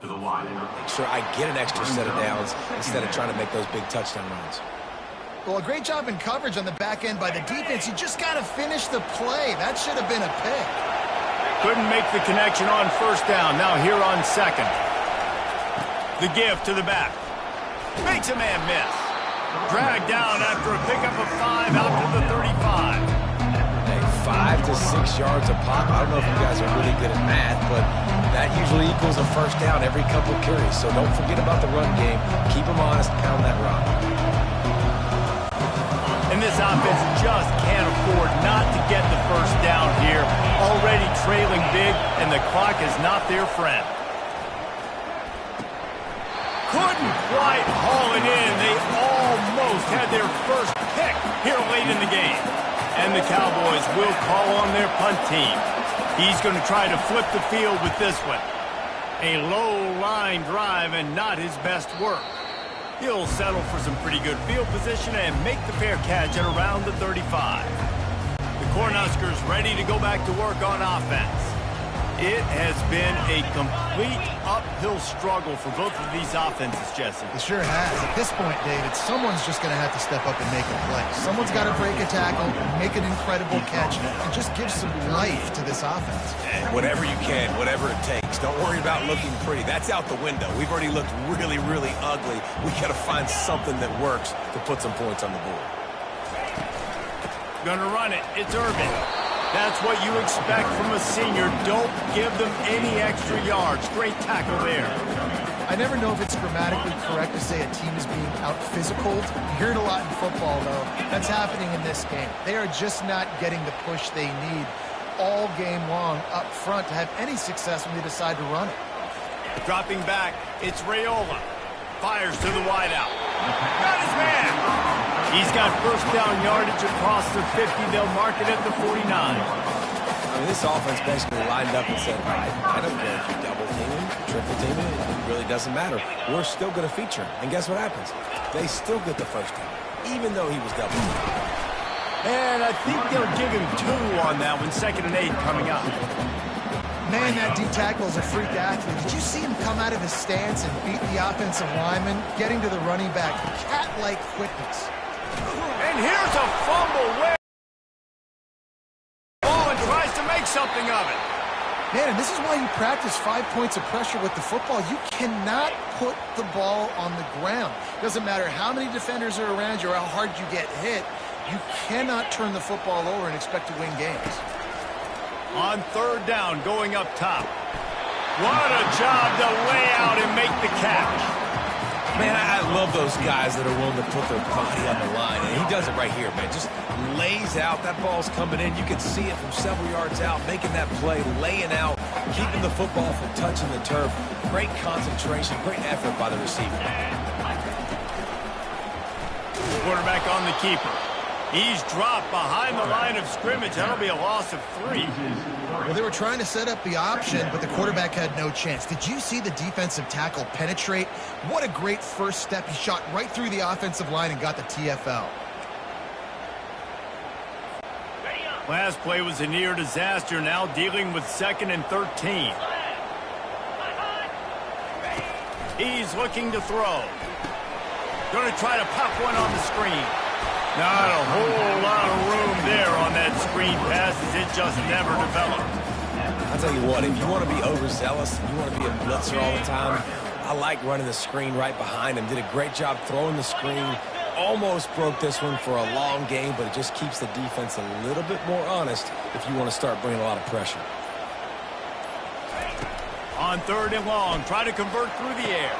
Make sure I get an extra set of downs instead of trying to make those big touchdown runs. Well, a great job in coverage on the back end by the defense. You just got to finish the play. That should have been a pick. Couldn't make the connection on first down. Now here on second. The give to the back. Makes a man miss. Dragged down after a pickup of 5 out to the 35. Hey, 5 to 6 yards a pop. I don't know if you guys are really good at math, but that usually equals a first down every couple carries. So don't forget about the run game. Keep them honest. Pound that rock. And this offense just can't afford not to get the first down here. Already trailing big, and the clock is not their friend. Couldn't quite haul it in. They almost had their first pick here late in the game. And the Cowboys will call on their punt team. He's going to try to flip the field with this one. A low-line drive and not his best work. He'll settle for some pretty good field position and make the fair catch at around the 35. The Huskers ready to go back to work on offense. It has been a complete uphill struggle for both of these offenses, Jesse. It sure has. At this point, David, someone's just going to have to step up and make a play. Someone's got to break a tackle, make an incredible catch, and just give some life to this offense. Whatever you can, whatever it takes. Don't worry about looking pretty. That's out the window. We've already looked really, really ugly. We got to find something that works to put some points on the board. Gonna run it. It's Irvin. That's what you expect from a senior. Don't give them any extra yards. Great tackle there. I never know if it's grammatically correct to say a team is being out-physicaled. You hear it a lot in football, though. That's happening in this game. They are just not getting the push they need all game long up front to have any success when they decide to run it. Dropping back, it's Raiola. Fires to the wideout. Got his man. He's got first down yardage across the 50. They'll mark it at the 49. I mean, this offense basically lined up and said, I don't care if you double team him, triple team him, it really doesn't matter. We're still going to feature him. And guess what happens? They still get the first down, even though he was double teamed. And I think they'll give him 2 on that one. 2nd and 8 coming up. Man, that D tackle is a freak athlete. Did you see him come out of his stance and beat the offensive lineman, getting to the running back? Cat-like quickness. And here's a fumble. Ball and tries to make something of it. Man, and this is why you practice 5 points of pressure with the football. You cannot put the ball on the ground. Doesn't matter how many defenders are around you or how hard you get hit. You cannot turn the football over and expect to win games. On 3rd down, going up top. What a job to lay out and make the catch. Man, I love those guys that are willing to put their body on the line. And he does it right here, man. Just lays out. That ball's coming in. You can see it from several yards out, making that play, laying out, keeping the football from touching the turf. Great concentration, great effort by the receiver. Quarterback on the keeper. He's dropped behind the line of scrimmage. That'll be a loss of 3. Well, they were trying to set up the option, but the quarterback had no chance. Did you see the defensive tackle penetrate? What a great first step. He shot right through the offensive line and got the TFL. Last play was a near disaster. Now dealing with 2nd and 13. He's looking to throw. Going to try to pop one on the screen. Not a whole lot of room there on that screen pass as it just never developed. I'll tell you what, if you want to be overzealous, you want to be a blitzer all the time, I like running the screen right behind him. Did a great job throwing the screen. Almost broke this one for a long game, but it just keeps the defense a little bit more honest if you want to start bringing a lot of pressure. On 3rd and long, try to convert through the air.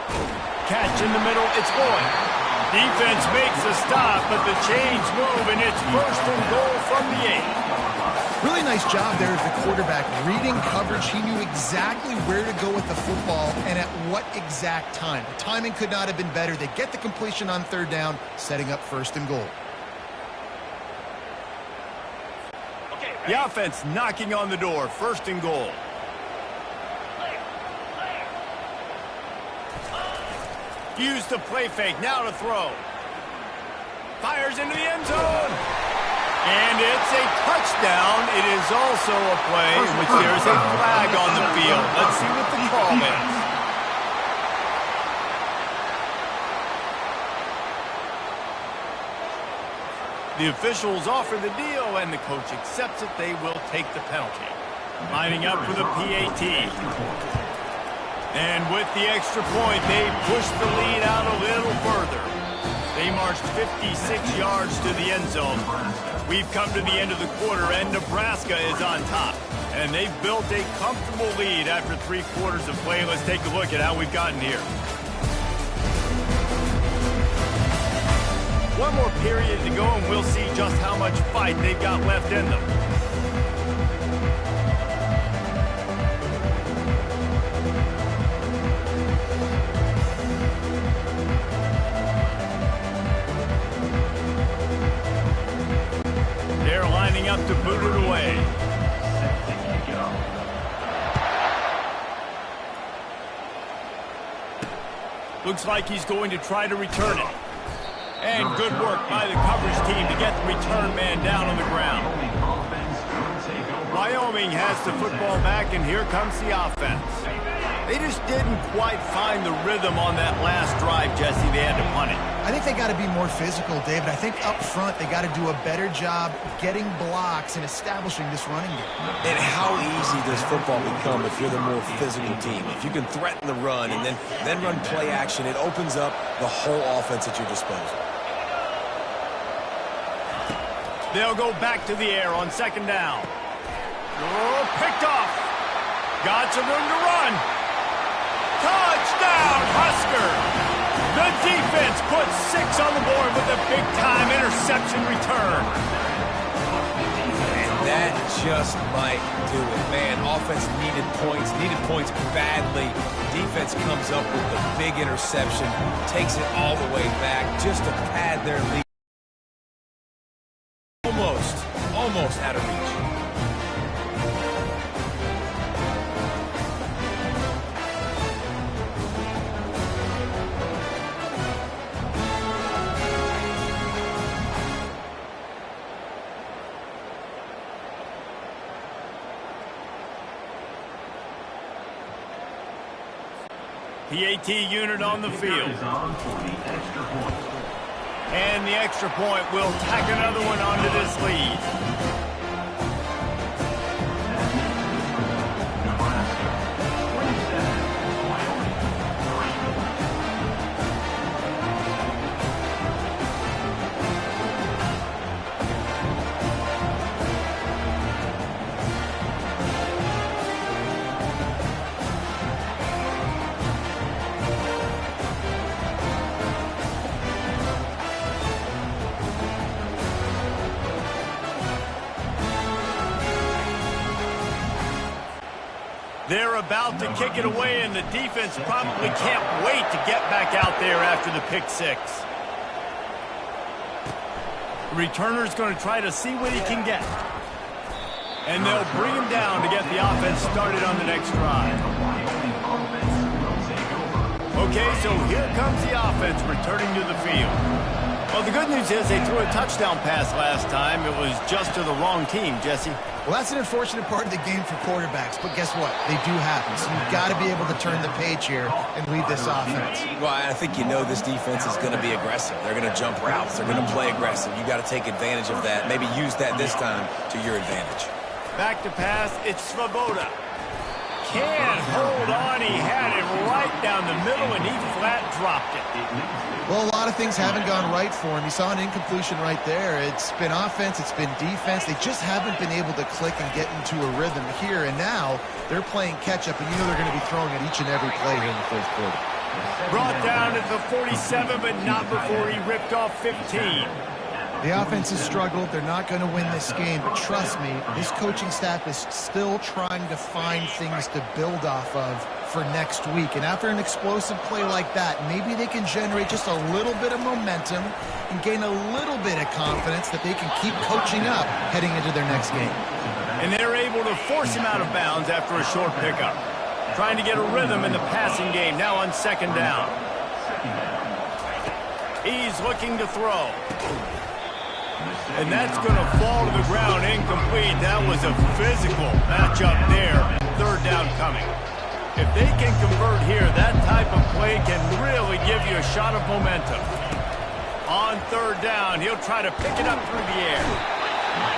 Catch in the middle, it's Boyd. Defense makes a stop, but the chains move, and it's 1st and goal from the 8. Really nice job there as the quarterback. Reading coverage, he knew exactly where to go with the football and at what exact time. The timing could not have been better. They get the completion on 3rd down, setting up 1st and goal. The offense knocking on the door, 1st and goal. Use the play fake, now to throw. Fires into the end zone. And it's a touchdown. It is also a play in which there is a flag on the field. Let's see what the call is. The officials offer the deal, and the coach accepts it. They will take the penalty. Lining up for the PAT. And with the extra point, they push the lead out a little further. They marched 56 yards to the end zone. We've come to the end of the quarter, and Nebraska is on top. And they've built a comfortable lead after 3 quarters of play. Let's take a look at how we've gotten here. One more period to go, and we'll see just how much fight they've got left in them. They're lining up to boot it away. Looks like he's going to try to return it. And good work by the coverage team to get the return man down on the ground. Wyoming has the football back, and here comes the offense. They just didn't quite find the rhythm on that last drive, Jesse. They had to punt it. I think they got to be more physical, David. I think up front they got to do a better job getting blocks and establishing this running game. And how easy does football become if you're the more physical team? If you can threaten the run and then run play action, it opens up the whole offense at your disposal. They'll go back to the air on second down. Oh, picked off. Got some room to run. Touchdown, Husker! The defense puts 6 on the board with a big-time interception return. And that just might do it, man. Offense needed points badly. Defense comes up with the big interception, takes it all the way back just to pad their lead. Almost out of reach. PAT unit on the field. And the extra point will tack another one onto this lead. They're about to kick it away, and the defense probably can't wait to get back out there after the pick 6. The returner's going to try to see what he can get. And they'll bring him down to get the offense started on the next drive. Okay, so here comes the offense returning to the field. Well, the good news is they threw a touchdown pass last time. It was just to the wrong team, Jesse. Well, that's an unfortunate part of the game for quarterbacks, but guess what? They do happen, so you've got to be able to turn the page here and lead this offense. Well, I think you know this defense is going to be aggressive. They're going to jump routes. They're going to play aggressive. You got to take advantage of that. Maybe use that this time to your advantage. Back to pass, it's Svoboda. Can't hold on. He had it right down the middle, and he flat dropped it. Well, a lot of things haven't gone right for him. You saw an incompletion right there. It's been offense, it's been defense. They just haven't been able to click and get into a rhythm here, and now they're playing catch-up, and you know they're going to be throwing at each and every play here in the fourth quarter. Brought down at the 47, but not before he ripped off 15. The offense has struggled. They're not going to win this game, but trust me, this coaching staff is still trying to find things to build off of for next week. And after an explosive play like that, maybe they can generate just a little bit of momentum and gain a little bit of confidence that they can keep coaching up heading into their next game. And they're able to force him out of bounds after a short pickup. Trying to get a rhythm in the passing game, now on second down. He's looking to throw. And that's going to fall to the ground incomplete. That was a physical matchup there. Third down coming. If they can convert here, that type of play can really give you a shot of momentum. On third down, he'll try to pick it up through the air.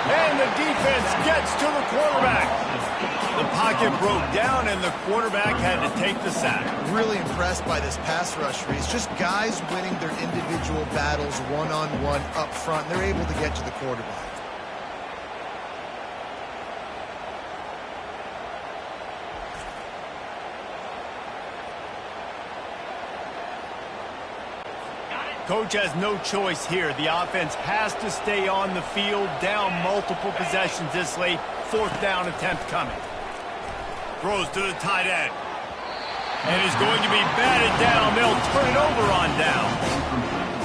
And the defense gets to the quarterback. The pocket broke down, and the quarterback had to take the sack. Really impressed by this pass rush, Reese. Just guys winning their individual battles one-on-one up front. They're able to get to the quarterback. Coach has no choice here. The offense has to stay on the field, down multiple possessions this late. Fourth down attempt coming. Throws to the tight end. And is going to be batted down. They'll turn it over on down.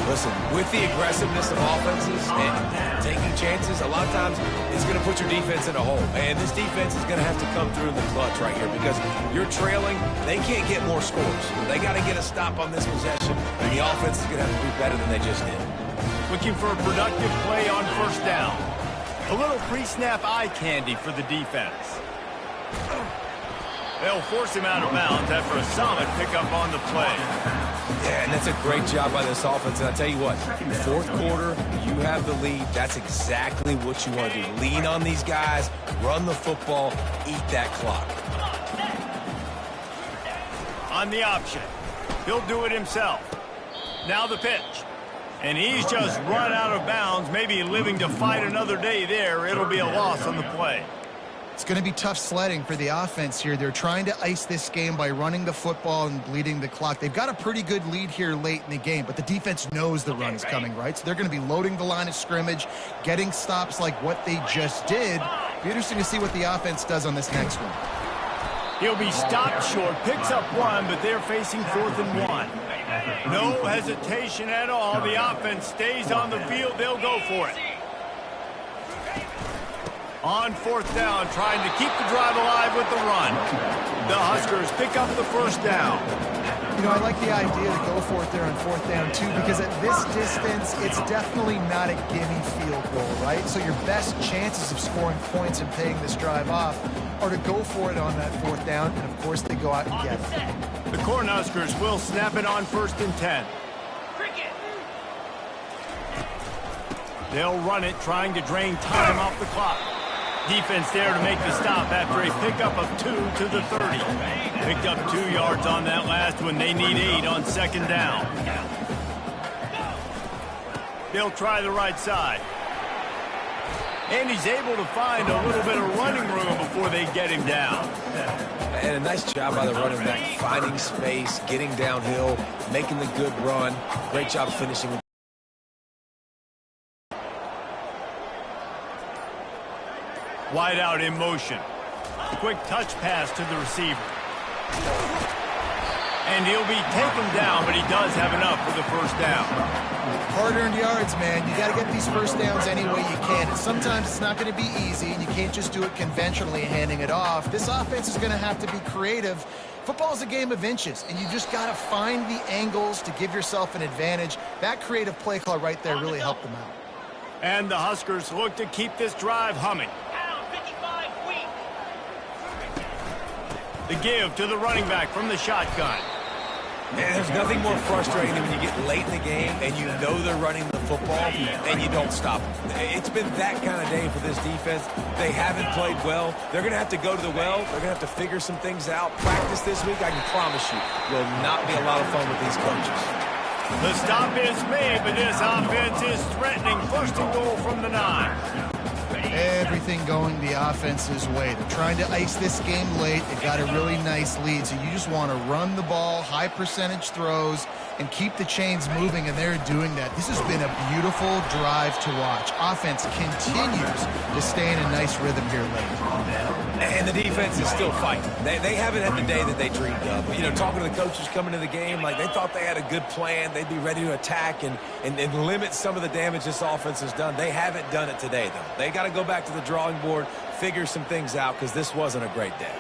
Listen, with the aggressiveness of offenses and taking chances, a lot of times it's going to put your defense in a hole. And this defense is going to have to come through in the clutch right here because you're trailing. They can't get more scores. They got to get a stop on this possession, and the offense is going to have to do better than they just did. Looking for a productive play on first down. A little pre-snap eye candy for the defense. They'll force him out of bounds after a solid pickup on the play. Yeah, and that's a great job by this offense. And I tell you what, fourth quarter, you have the lead. That's exactly what you want to do. Lean on these guys, run the football, eat that clock. On the option, he'll do it himself. Now the pitch. And he's just run out of bounds, maybe living to fight another day there. It'll be a loss on the play. It's going to be tough sledding for the offense here. They're trying to ice this game by running the football and bleeding the clock. They've got a pretty good lead here late in the game, but the defense knows the run is coming, right? So they're going to be loading the line of scrimmage, getting stops like what they just did. Be interesting to see what the offense does on this next one. He'll be stopped short, picks up one, but they're facing 4th and 1. No hesitation at all. The offense stays on the field. They'll go for it. On 4th down, trying to keep the drive alive with the run. The Huskers pick up the first down. You know, I like the idea to go for it there on 4th down, too, because at this distance, it's definitely not a gimme field goal, right? So your best chances of scoring points and paying this drive off are to go for it on that 4th down, and, of course, they go out and get it. The Cornhuskers will snap it on 1st and 10. They'll run it, trying to drain time off the clock. Defense there to make the stop after a pickup of 2 to the 30. Picked up 2 yards on that last one. They need 8 on 2nd down. They'll try the right side. And he's able to find a little bit of running room before they get him down. And a nice job by the running back, finding space, getting downhill, making the good run. Great job finishing. Wide out in motion. Quick touch pass to the receiver. And he'll be taken down, but he does have enough for the first down. Hard-earned yards, man. You got to get these first downs any way you can. And sometimes it's not going to be easy, and you can't just do it conventionally handing it off. This offense is going to have to be creative. Football is a game of inches, and you just got to find the angles to give yourself an advantage. That creative play call right there really helped them out. And the Huskers look to keep this drive humming. The give to the running back from the shotgun. Man, there's nothing more frustrating than when you get late in the game and you know they're running the football and you don't stop them. It's been that kind of day for this defense. They haven't played well. They're going to have to go to the well. They're going to have to figure some things out. Practice this week, I can promise you, will not be a lot of fun with these coaches. The stop is made, but this offense is threatening. 1st and goal from the 9. Everything going the offense's way. They're trying to ice this game late. They've got a really nice lead, so you just want to run the ball, high percentage throws, and keep the chains moving, and they're doing that. This has been a beautiful drive to watch. Offense continues to stay in a nice rhythm here late. And the defense is still fighting. They haven't had the day that they dreamed of. You know, talking to the coaches coming to the game, like they thought they had a good plan. They'd be ready to attack and limit some of the damage this offense has done. They haven't done it today, though. They got to go back to the drawing board, figure some things out, because this wasn't a great day.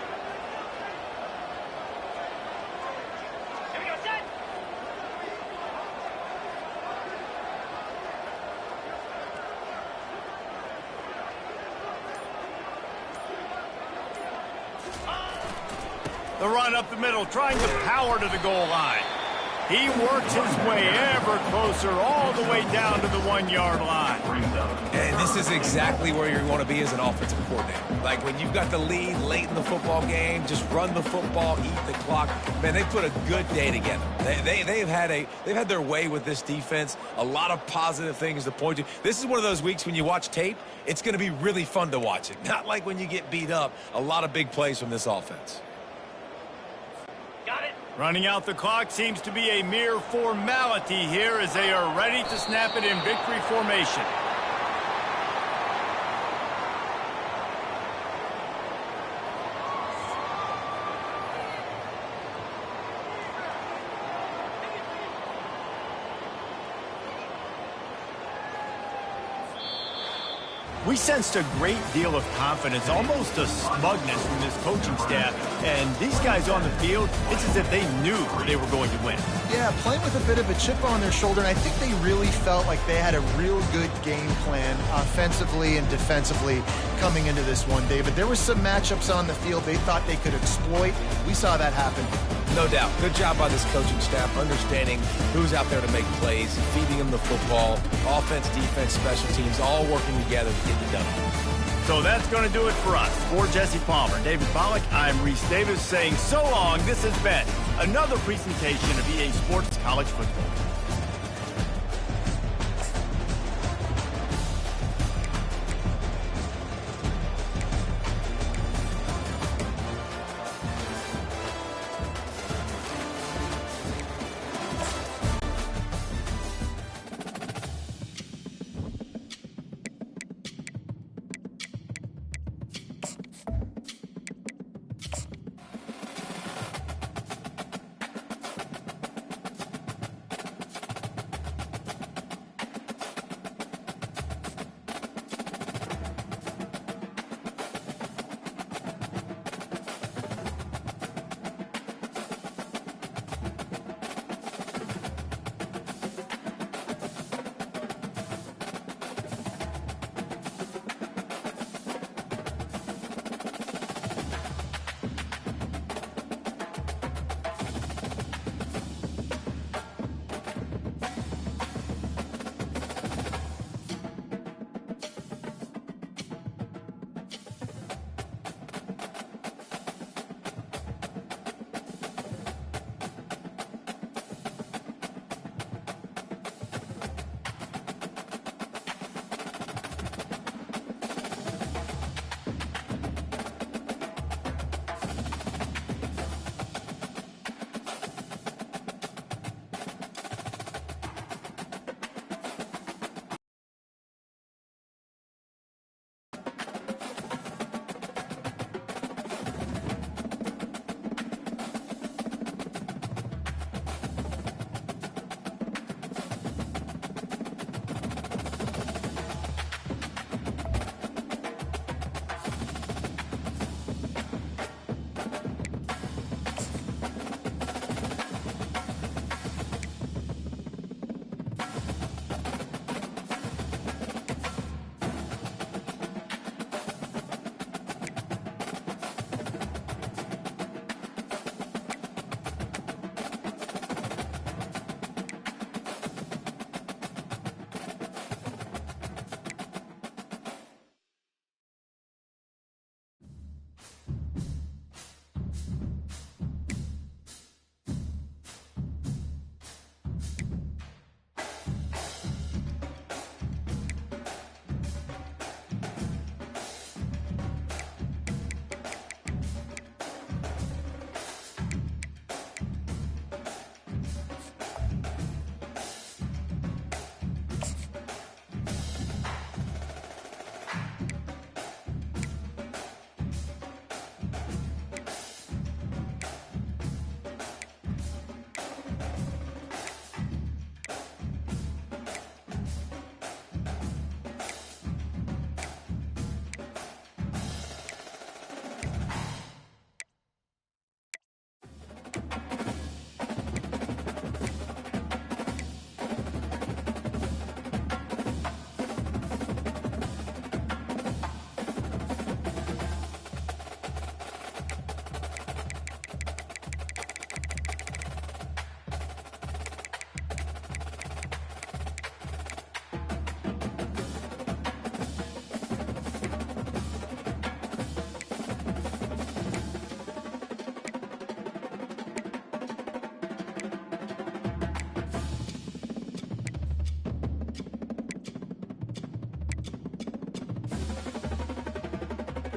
The run up the middle, trying to power to the goal line. He works his way ever closer all the way down to the 1-yard line. And this is exactly where you want to be as an offensive coordinator. Like when you've got the lead late in the football game, just run the football, eat the clock. Man, they put a good day together. They've had their way with this defense. A lot of positive things to point to. This is one of those weeks when you watch tape, it's going to be really fun to watch it. Not like when you get beat up. A lot of big plays from this offense. Running out the clock seems to be a mere formality here as they are ready to snap it in victory formation. We sensed a great deal of confidence, almost a smugness from this coaching staff. And these guys on the field, it's as if they knew they were going to win. Yeah, playing with a bit of a chip on their shoulder, and I think they really felt like they had a real good game plan offensively and defensively coming into this one, David. There were some matchups on the field they thought they could exploit. We saw that happen. No doubt. Good job by this coaching staff, understanding who's out there to make plays, feeding them the football, offense, defense, special teams, all working together to get it done. So that's going to do it for us. For Jesse Palmer, David Pollack, I'm Reese Davis saying so long. This has been another presentation of EA Sports College Football.